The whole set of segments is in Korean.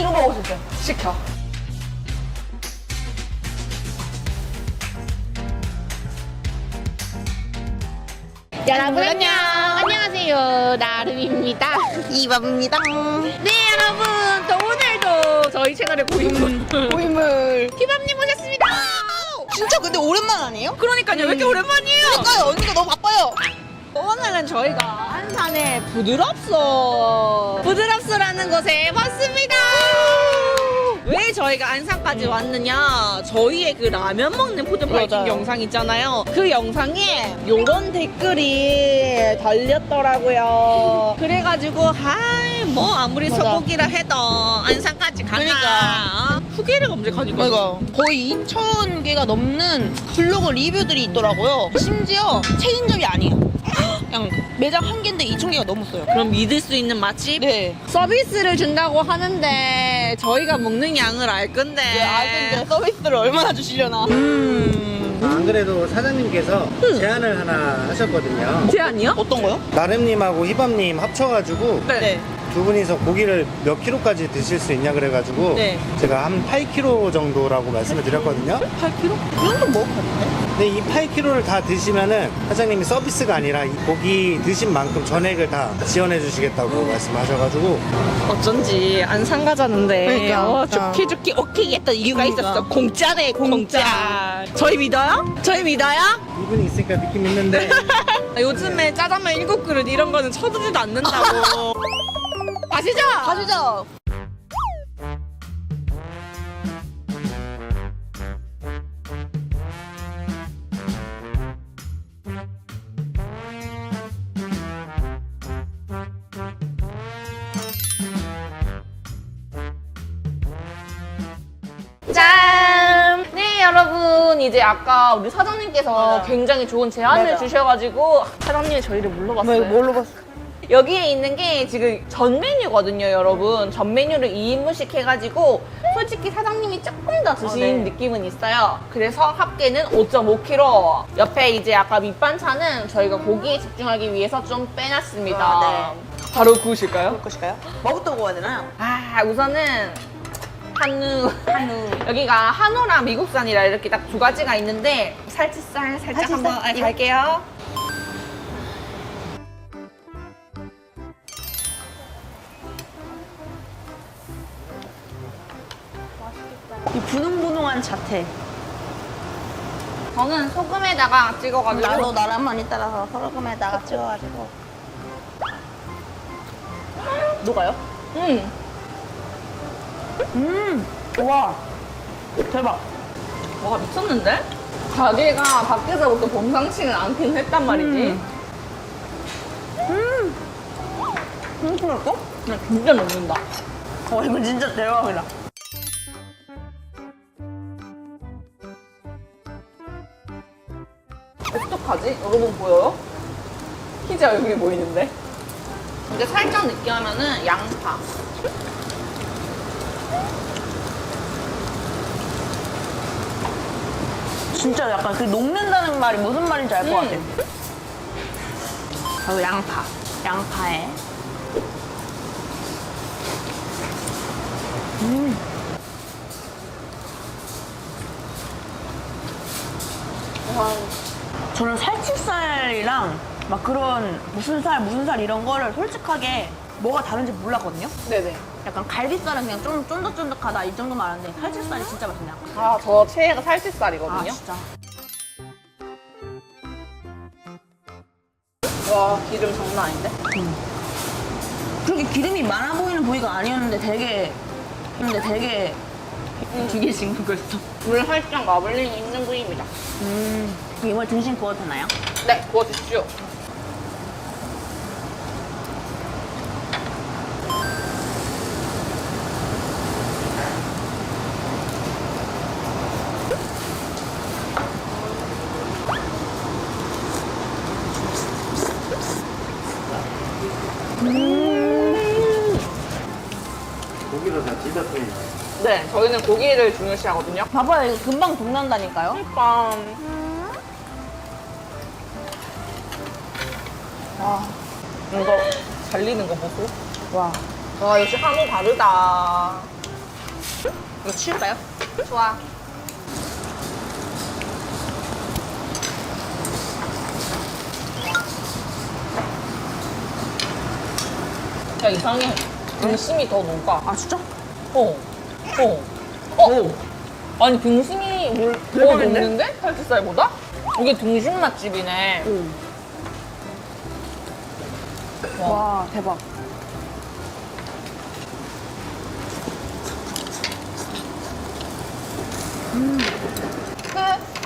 이거 먹을 수 있어요. 시켜. 여러분 안녕. 안녕하세요. 나름입니다. 이밤입니다. 네 여러분, 또 오늘도 저희 채널의 고인물 희밤님 오셨습니다. 진짜 근데 오랜만 아니에요? 그러니까요. 왜 이렇게 오랜만이에요? 그러니까요. 언니가 너무 바빠요. 오늘은 저희가 안산의 부드럽소라는 곳에 왔습니다. 왜 저희가 안산까지 왔느냐? 저희의 그 라면 먹는 푸드파이팅 맞아요. 영상 있잖아요. 그 영상에 요런 댓글이 달렸더라고요. 그래가지고 뭐 아무리 맞아. 소고기라 해도 안산까지 가나. 그러니까. 후기를 검색하니까 그러니까 거의 2,000개가 넘는 블로그 리뷰들이 있더라고요. 심지어 체인점이 아니에요. 그냥 매장 한 개인데 2,000개가 넘었어요. 그럼 믿을 수 있는 맛집? 네. 서비스를 준다고 하는데 저희가 먹는 양을 알 건데. 네, 알겠는데 서비스를 얼마나 주시려나. 안 그래도 사장님께서 제안을 하나 하셨거든요. 제안이요? 어떤 거요? 나름님하고 희밤님 합쳐가지고 네. 두 분이서 고기를 몇 킬로까지 드실 수 있냐 그래가지고 네. 제가 한 8kg 정도라고 말씀을 드렸거든요. 8kg? 이 정도 먹었는데? 근데 이 8kg를 다 드시면은 사장님이 서비스가 아니라 이 고기 드신 만큼 전액을 다 지원해 주시겠다고 말씀하셔가지고 어쩐지 안산 가자는데 그러니까. 좋게 오케이 했던 이유가 그러니까. 있었어. 공짜네 공짜. 저희 믿어요? 저희 믿어요? 이분이 있으니까 믿긴 믿는데 요즘에 짜장면 7그릇 이런 거는 쳐주지도 않는다고. 아시죠? 가시죠. 짠! 네 여러분, 이제 아까 우리 사장님께서 맞아요. 굉장히 좋은 제안을 맞아요. 주셔가지고 사장님이 저희를 물러봤어요. 뭘로 봤어? 여기에 있는 게 지금 전 메뉴거든요, 여러분. 전 메뉴를 2인분씩 해가지고 솔직히 사장님이 조금 더 드신 네. 느낌은 있어요. 그래서 합계는 5.5kg. 옆에 이제 아까 밑반찬은 저희가 고기에 집중하기 위해서 좀 빼놨습니다. 아, 바로 구우실까요? 것일까요? 뭐부터 먹어야 되나요? 우선은 한우. 여기가 한우랑 미국산이라 이렇게 딱 두 가지가 있는데 살치살 살짝 살치살? 한번 이거? 갈게요. 이 분홍분홍한 자태. 저는 소금에다가 찍어가지고 나도 나랑 많이 따라서 소금에다가 찍어가지고. 녹아요? 와, 대박. 뭐가 미쳤는데? 가게가 밖에서부터 범상치는 않긴 했단 말이지. 맛있어? 근데 진짜 녹는다. 이거 진짜 대박이다. 어떡하지? 여러분 보여요? 희재 얼굴이 보이는데? 근데 살짝 느끼하면은 양파. 진짜 약간 그 녹는다는 말이 무슨 말인지 알 것 같아. 그리고 양파. 양파에. 저는 살치살이랑 막 그런 무슨 살 이런 거를 솔직하게 뭐가 다른지 몰랐거든요. 네네. 약간 갈비살은 그냥 좀 쫀득쫀득하다 이 정도만 아는데 살치살이 진짜 맛있네요. 저 최애가 살치살이거든요. 진짜. 와, 기름 장난 아닌데? 그렇게 기름이 많아 보이는 부위가 아니었는데 되게 되게 징그고 있어. 물 살짝 마블링이 있는 부위입니다. 이걸 등심 구워도 되나요? 네, 구워주십시오. 고기로 다 뒤졌더니 네, 저희는 고기를 중요시하거든요. 봐봐요, 이거 금방 동난다니까요. 그러니까 이거 잘리는 거 보소. 와. 와, 역시 한우 다르다. 이거 치울까요? 좋아. 야, 이상해. 등심이 더 녹아. 아 진짜? 어. 아니, 등심이 더 대박인데? 녹는데? 살치살보다? 이게 등심 맛집이네. 와 대박.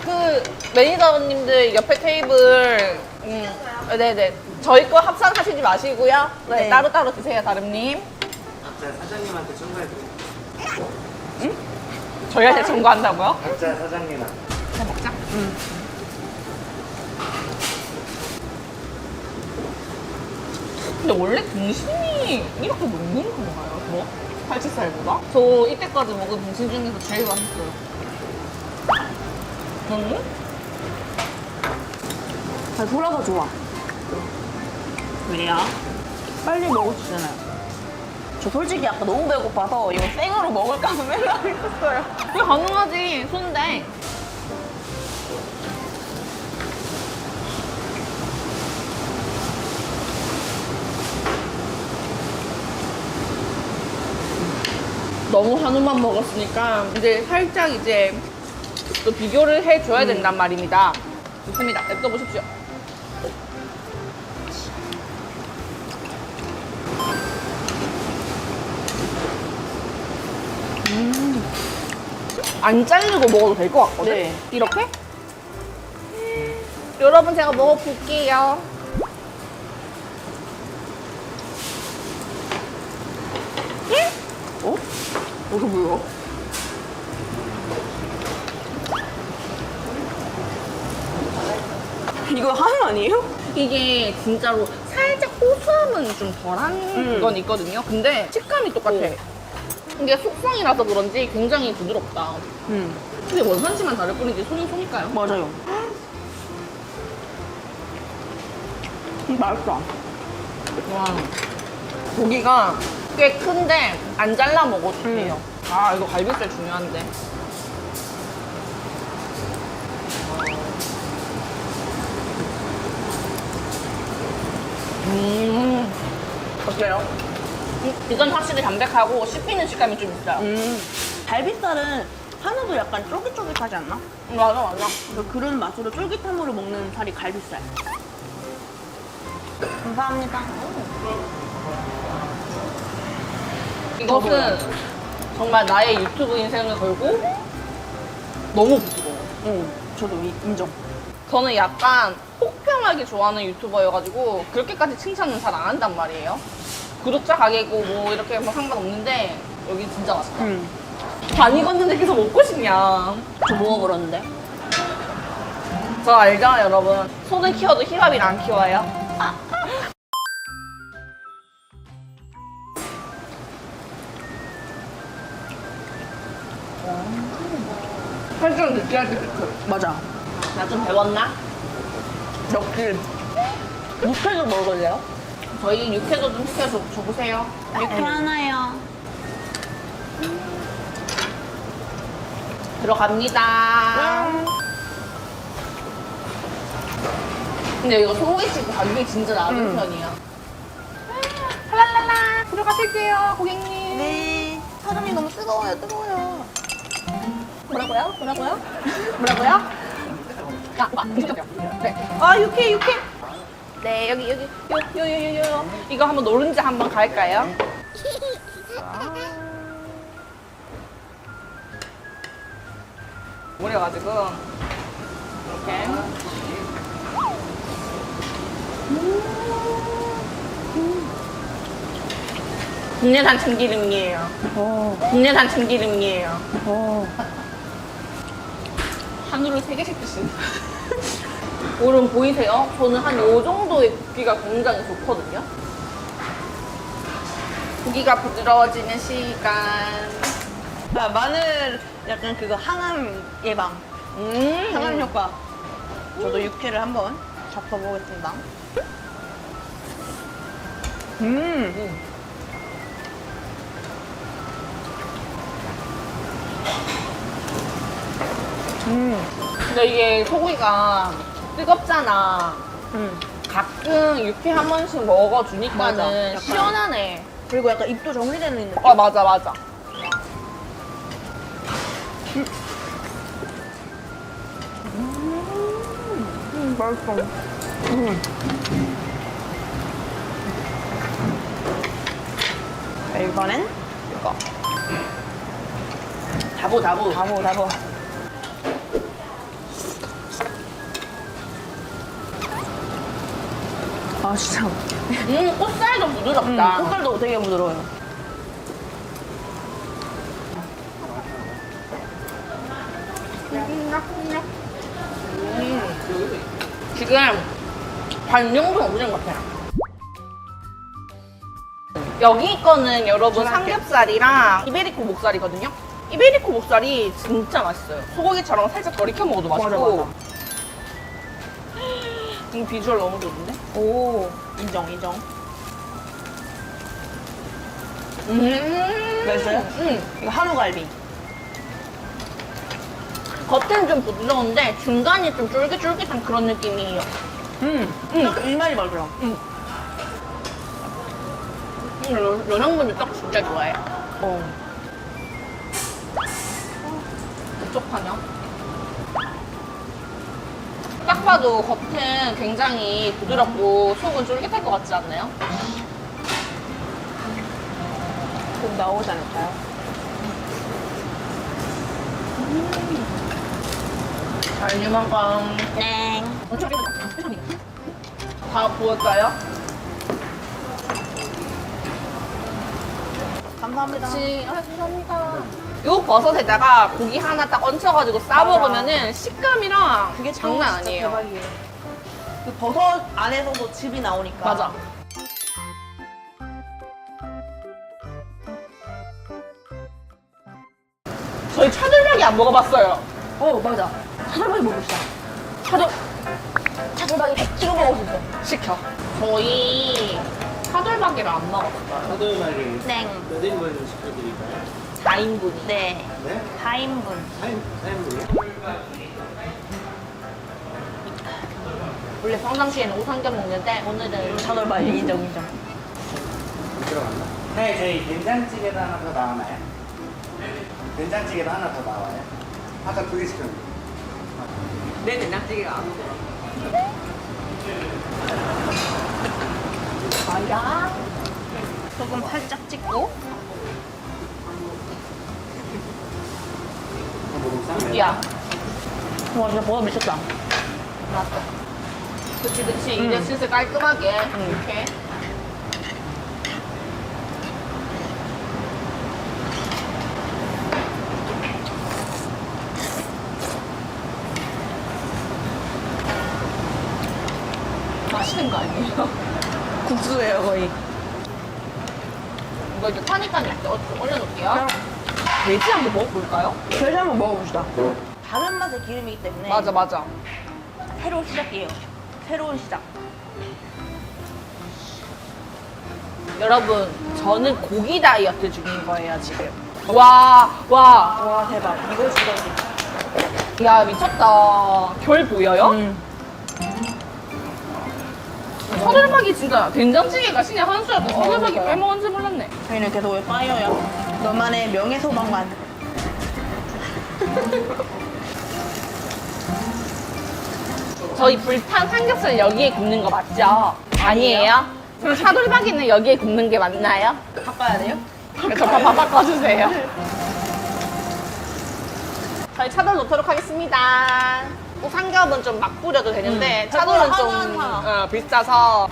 그 매니저님들 옆에 테이블, 네네. 저희 거 합산하시지 마시고요. 네, 네. 따로따로 드세요, 다름님. 각자 사장님한테 청구해드릴게요. 저희한테 청구한다고요? 각자 사장님한테. 잘 먹자. 근데 원래 등심이 이렇게 먹는 건가요? 뭐? 살치살보다? 저 이때까지 먹은 등심 중에서 제일 맛있어요. 잘 돌아서 좋아. 왜요? 빨리 먹어주잖아요. 저 솔직히 아까 너무 배고파서 이거 생으로 먹을까 봐 맨날 했었어요. 이거 가능하지, 손대. 너무 한우만 먹었으니까 이제 살짝 이제 또 비교를 해줘야 된단 말입니다. 좋습니다. 냅둬 보십시오. 안 자르고 먹어도 될 것 같거든? 네. 이렇게? 여러분, 제가 먹어볼게요. 어? 이거 뭐야? 이거 한우 아니에요? 이게 진짜로 살짝 고소함은 좀 덜한 건 있거든요. 근데 식감이 똑같아. 이게 숙성이라서 그런지 굉장히 부드럽다. 근데 원산지만 다를 뿐이지 손이 손일까요? 맞아요. 맛있다. 와, 고기가 꽤 큰데 안 잘라 먹어도 돼요. 아, 이거 갈비살 중요한데. 어때요? 이건 확실히 담백하고 씹히는 식감이 좀 있어요. 갈비살은 한우도 약간 쫄깃쫄깃하지 않나? 맞아, 맞아. 그런 맛으로 쫄깃함으로 먹는 살이 갈비살. 감사합니다. 이것은 정말 나의 유튜브 인생을 걸고 너무 부드러워. 저도 인정. 저는 약간 혹평하게 좋아하는 유튜버여가지고 그렇게까지 칭찬은 잘 안 한단 말이에요. 구독자 가게고 뭐 이렇게 뭐 상관없는데 여기 진짜 맛있다. 안 익었는데 계속 먹고 싶냐. 저 뭐가 그러는데? 저 알죠, 여러분? 소는 키워도 힐압이는 안 키워요. 살짝 느끼하지, 그쵸? 맞아. 나 좀 배웠나? 역시. 육회도 먹을래요? 저희 육회도 좀 시켜줘보세요. 육회 하나요. 들어갑니다. 근데 이거 소고기집 가격이 진짜 낮은 편이야. 랄랄라 들어가실게요, 고객님. 네. 사장님 너무 뜨거워요, 뜨거워요. 뭐라고요? 뭐라고요? 뭐라고요? 네. 아, 육회. 네, 여기, 요. 이거 한번 노른자 한번 갈까요? 오려가지고 이렇게. 국내산 참기름이에요. 국내산 참기름이에요. 한우를 3개씩 드시는. 오른 보이세요? 저는 한 요 정도의 굽기가 굉장히 좋거든요. 고기가 부드러워지는 시간. 아, 마늘 약간 그거 항암 예방. 항암 효과. 저도 육회를 한번 잡숴보겠습니다. 근데 이게 소고기가 뜨겁잖아. 가끔 육회 한 번씩 맞아. 먹어주니까는 약간. 시원하네. 그리고 약간 입도 정리되는 느낌. 맞아, 맞아. 맛있어. 자, 이번엔 이거. 다보. 다보. 아, 진짜. 꽃살도 부드럽다. 색깔도 되게 부드러워요. 지금 반정도 없는 것 같아요. 여기 거는 여러분 삼겹살이랑 이베리코 목살이거든요. 이베리코 목살이 진짜 맛있어요. 소고기처럼 살짝 덜 익혀 먹어도 맛있고. 맞아. 이 비주얼 너무 좋은데? 오, 인정. 맛있어요? 이거 한우갈비. 겉은 좀 부드러운데 중간이 좀 쫄깃쫄깃한 그런 느낌이에요. 이 말이 맞아요. 여성분들 떡 진짜 좋아해요. 부족하냐? 딱 봐도 겉은 굉장히 부드럽고 속은 쫄깃할 것 같지 않나요? 곧 나오지 않을까요? 자, 이만큼. 네. 다 부을까요? 감사합니다. 감사합니다. 요 버섯에다가 고기 하나 딱 얹혀가지고 싸먹으면은 식감이랑 그게 장난 진짜 아니에요. 대박이에요. 그 버섯 안에서도 즙이 나오니까. 맞아. 저희 차돌박이 안 먹어봤어요. 맞아. 차돌박이 먹읍시다. 차돌박이 100kg 먹을 수 있어. 시켜. 저희 차돌박이를 안 먹었어요. 차돌박이 네. 몇 인분 시켜드릴까요? 4인분이. 네. 네? 4인분. 4인분이요? 원래 평상시에는 오삼겹 먹는데 오늘은 차돌박이 인정. 들어갔나? 네, 저희 된장찌개도 하나 더 나오나요? 된장찌개도 하나 더 나와요? 아까 2개 시켰는데. 내 된장찌개가 안 먹어. 아야. 소금 살짝 찍고. 야. 와, 진짜 버섯 미쳤다. 맞다. 그치. 이제 슬슬 깔끔하게 이렇게. 마시는 거 아니에요? 국수예요, 거의. 이거 이렇게 타니까 이렇게 올려놓을게요. 돼지 한번 먹어볼까요? 돼지 한번 먹어봅시다. 다른 맛의 기름이기 때문에. 맞아. 새로운 시작이에요. 새로운 시작. 여러분, 저는 고기 다이어트 중인 거예요, 지금. 와. 대박. 이거 죽어지. 야, 미쳤다. 결 보여요? 차돌박이 진짜 된장찌개가 신의 한 수였고 차돌박이 빼먹은지 몰랐네. 저희는 계속 왜 빠이어야? 너만의 명예 소방관. 저희 불판 삼겹살 여기에 굽는 거 맞죠? 아니에요? 그럼 차돌박이는 여기에 굽는 게 맞나요? 바꿔야 돼요? 저 밥 바꿔주세요. 저희 차돌 넣도록 하겠습니다. 꼭 삼겹은 좀 막 뿌려도 되는데 차돌은 좀 비싸서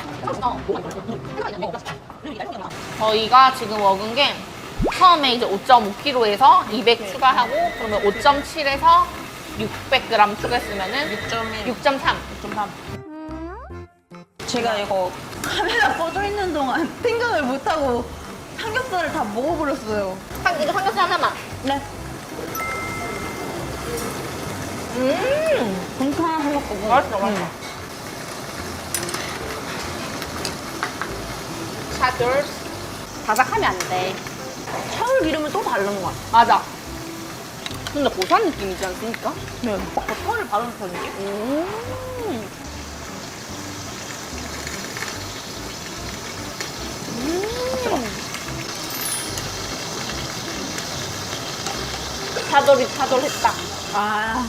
저희가 지금 먹은 게 처음에 이제 5.5kg에서 200 추가하고 그러면 5.7에서 600g 추가했으면은 6.3. 6.3. 제가 이거 카메라 꺼져 있는 동안 생각을 못하고 삼겹살을 다 먹어버렸어요. 이거 삼겹살 하나만. 네. 공통 하나 해먹고. 맛있어. 차돌 바삭하면 안 돼. 차돌 기름은 또 다른 것 같아. 맞아. 근데 고소한 느낌이지 않습니까? 네. 버터를 바른 듯한 느낌? 차돌했다. 아.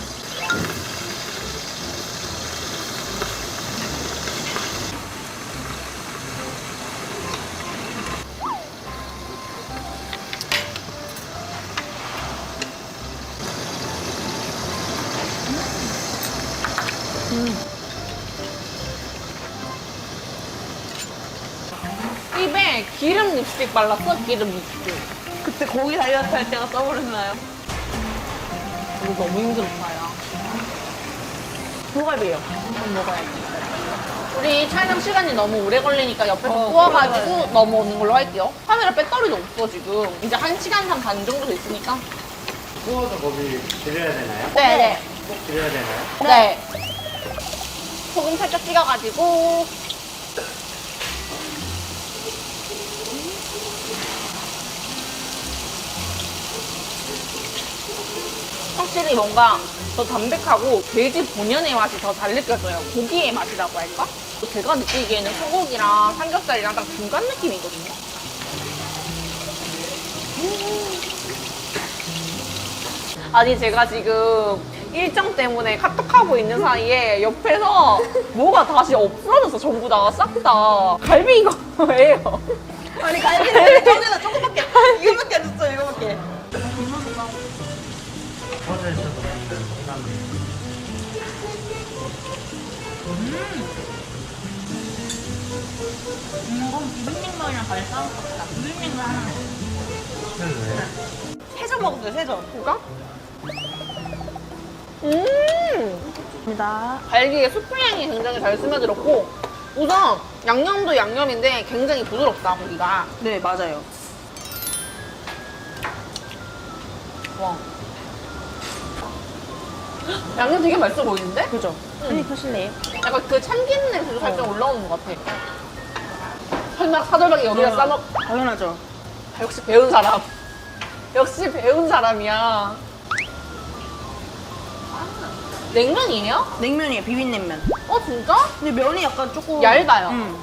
입에 기름 립스틱 발랐어? 기름 립스틱. 그때 고기 다이어트 할 때가 떠오르나요? 이거 너무 힘들었어요. 소갈비예요. 이건 먹어야지. 우리 촬영 시간이 너무 오래 걸리니까 옆에서 어, 구워가지고 넘어오는 걸로 할게요. 카메라 배터리도 없어 지금. 이제 1시간 반 정도 됐으니까. 구워서 거기 드려야 되나요? 네네. 꼭 드려야 되나요? 네. 소금 살짝 찍어가지고. 확실히 뭔가 더 담백하고 돼지 본연의 맛이 더 잘 느껴져요. 고기의 맛이라고 할까? 제가 느끼기에는 소고기랑 삼겹살이랑 딱 중간 느낌이거든요. 아니 제가 지금 일정 때문에 카톡하고 있는 사이에 옆에서 뭐가 다시 없어졌어. 전부 다 싹 다. 갈비 이거 왜요? 아니 갈비는 저기다 조금밖에 이거밖에 안 줬어 이거밖에. 구워져 있어서 감사합니다. 이건 비빔냉면이랑 잘 싸울 것 같다. 비빔냉면 하나. 왜? 세점 먹었어요 세점. 그니까? 감사합니다. 갈비에 수프향이 굉장히 잘 스며들었고 우선 양념도 양념인데 굉장히 부드럽다 고기가. 네 맞아요. 와. 양념 되게 맛있어 보이는데? 그죠? 한입 하실래요? 약간 그 참기름 냄새도 살짝 올라오는 것 같아. 설마 사돌박이 여기다 싸먹... 당연하죠. 역시 배운 사람. 역시 배운 사람이야. 냉면이에요? 냉면이에요 비빔냉면. 어 진짜? 근데 면이 약간 조금 얇아요. 음.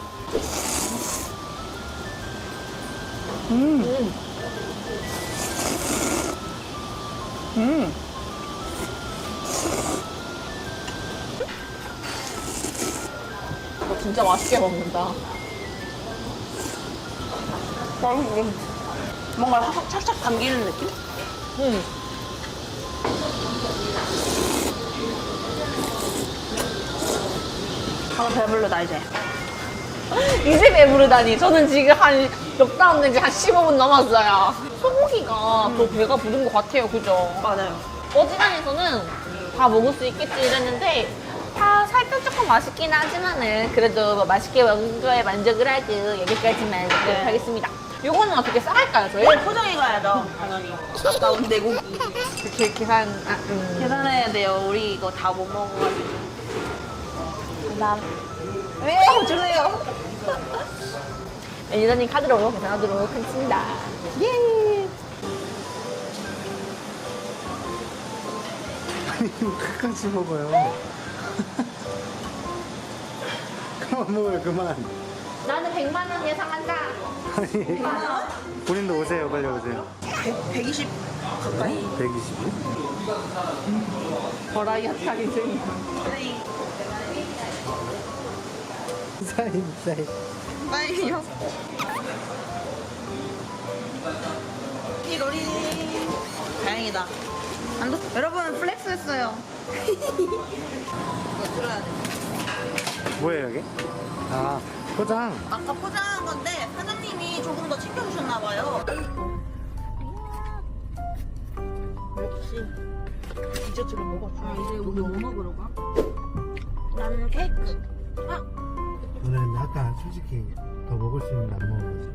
이거 진짜 맛있게 먹는다. 뭔가 확 착착 감기는 느낌? 아 배불러다 이제. 이제 배부르다니. 저는 지금 한 넉다운 된지 한 15분 넘었어요. 소고기가 더 배가 부른 것 같아요. 그죠? 맞아요. 어지간해서는 다 먹을 수 있겠지 이랬는데 다 살짝 조금 맛있긴 하지만은 그래도 뭐 맛있게 먹은 거에 만족을 하고 여기까지만 네. 하겠습니다. 요거는 어떻게 싸갈까요, 저희? 이걸 포장해 가야죠 당연히. 아까운 내고기. 이렇게 계산, 계산해야 돼요. 우리 이거 다 못 먹어가지고. 왜? 주세요. 매니저님 카드로 계산하도록 하겠습니다. 예. 아니 끝까지 먹어요. 그만 먹어요 그만. 나는 100만 원 예상한다. 아니 본인도 오세요 빨리 오세요. 120 가까이. 120이? 버라이어티 하기 중이야. 사인. 빨리요. 이로리. 다행이다. 안 돼. 여러분 플렉스 했어요. 이거 들어야 돼. 뭐예요 여기? 아 포장. 아까 포장한 건데 사장님이 조금 더 챙겨주셨나 봐요. 역시 디저트를 먹어줘. 아 이제 우리 뭐 먹으러 가? 나는 케이크. 아 저는 아까 솔직히 더 먹을 수 있는데 안 먹어가지고.